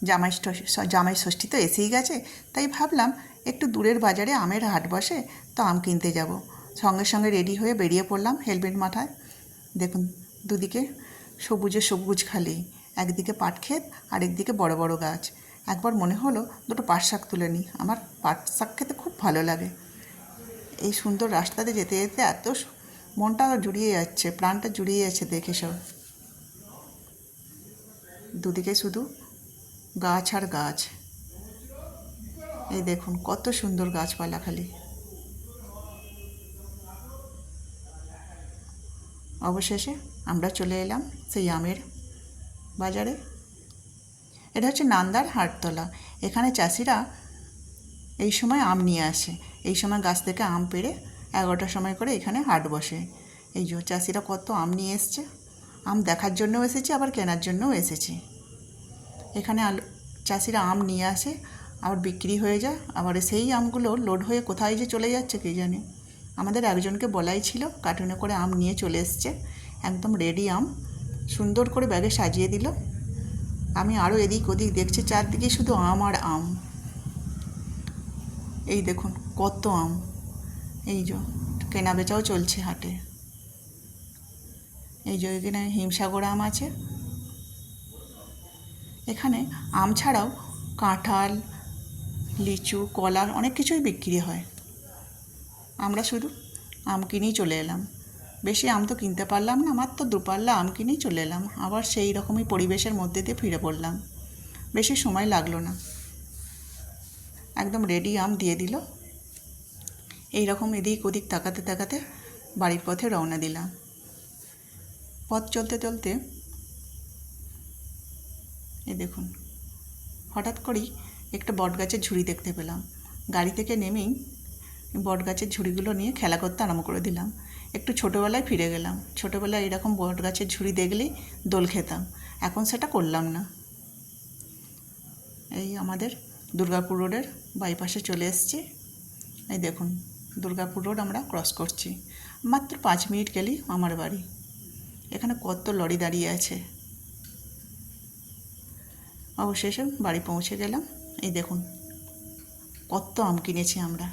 জামাই ষষ্ঠী তো এসেই গেছে, তাই ভাবলাম একটু দূরের বাজারে আমের হাট বসে, তো আম কিনতে যাব। সঙ্গে সঙ্গে রেডি হয়ে বেরিয়ে পড়লাম, হেলমেট মাথায়। দেখুন দুদিকে সবুজে সবুজ খালি, একদিকে পাট ক্ষেত আর একদিকে বড় বড় গাছ। একবার মনে হলো দুটো পাট শাক তুলে নিই, আমার পাট শাক খেতে খুব ভালো লাগে। এই সুন্দর রাস্তাতে যেতে যেতে এত মনটা জুড়িয়ে যাচ্ছে, প্রাণটা জুড়িয়ে যাচ্ছে দেখে সব। দুদিকে শুধু গাছ আর গাছ। এই দেখুন কত সুন্দর গাছপালা খালি। অবশেষে আমরা চলে এলাম সেই আমের বাজারে। এটা হচ্ছে নান্দার হাটতলা। এখানে চাষিরা এই সময় আম নিয়ে আসে। এই সময় গাছ থেকে আম পেড়ে 11টার সময় করে এখানে হাট বসে। এই যে চাষিরা কত আম নিয়ে এসছে, আম দেখার জন্যও এসেছে, আবার কেনার জন্যও এসেছে। এখানে চাষিরা আম নিয়ে আসে, আবার বিক্রি হয়ে যায়, আবার সেই আমগুলো লোড হয়ে কোথায় যে চলে যাচ্ছে কে জানে। আমাদের একজনকে বলাই ছিল, কার্টুনে করে আম নিয়ে চলে এসছে, একদম রেডি আম, সুন্দর করে ব্যাগে সাজিয়ে দিল। আমি আরও এদিক ওদিক দেখছি, চারদিকে শুধু আম আর আম। এই দেখুন কত আম। এই যে কেনা বেচাও চলছে হাটে। এই যে এখানে হিমসাগর আম আছে। এখানে আম ছাড়াও কাঁঠাল, লিচু, কলা অনেক কিছুই বিক্রি হয়। আমরা শুধু আম কিনেই চলে এলাম। বেশি আম তো কিনতে পারলাম না, মাত্র 2 পাল্লা আম কিনেই চলে এলাম। আবার সেই রকমই পরিবেশের মধ্যে দিয়ে ফিরে পড়লাম। বেশি সময় লাগলো না, একদম রেডি আম দিয়ে দিল। এই রকম এদিক ওদিক তাকাতে তাকাতে বাড়ির পথে রওনা দিলাম। পথ চলতে চলতে এই দেখুন হঠাৎ করেই একটা বটগাছের ঝুড়ি দেখতে পেলাম। গাড়ি থেকে নেমেই বটগাছের ঝুড়িগুলো নিয়ে খেলা করতে আরম্ভ করে দিলাম। একটু ছোটোবেলায় ফিরে গেলাম। ছোটোবেলায় এরকম বটগাছের ঝুড়ি দেখলেই দোল খেতাম, এখন সেটা করলাম না। এই আমাদের দুর্গাপুর রোডের বাইপাসে চলে এসেছি। এই দেখুন দুর্গাপুর রোড আমরা ক্রস করছি, মাত্র 5 মিনিট গেলেই আমার বাড়ি। এখানে কত লরি দাঁড়িয়ে আছে। অবশেষে বাড়ি পৌঁছে গেলাম। এই দেখুন কত আম কিনেছি আমরা।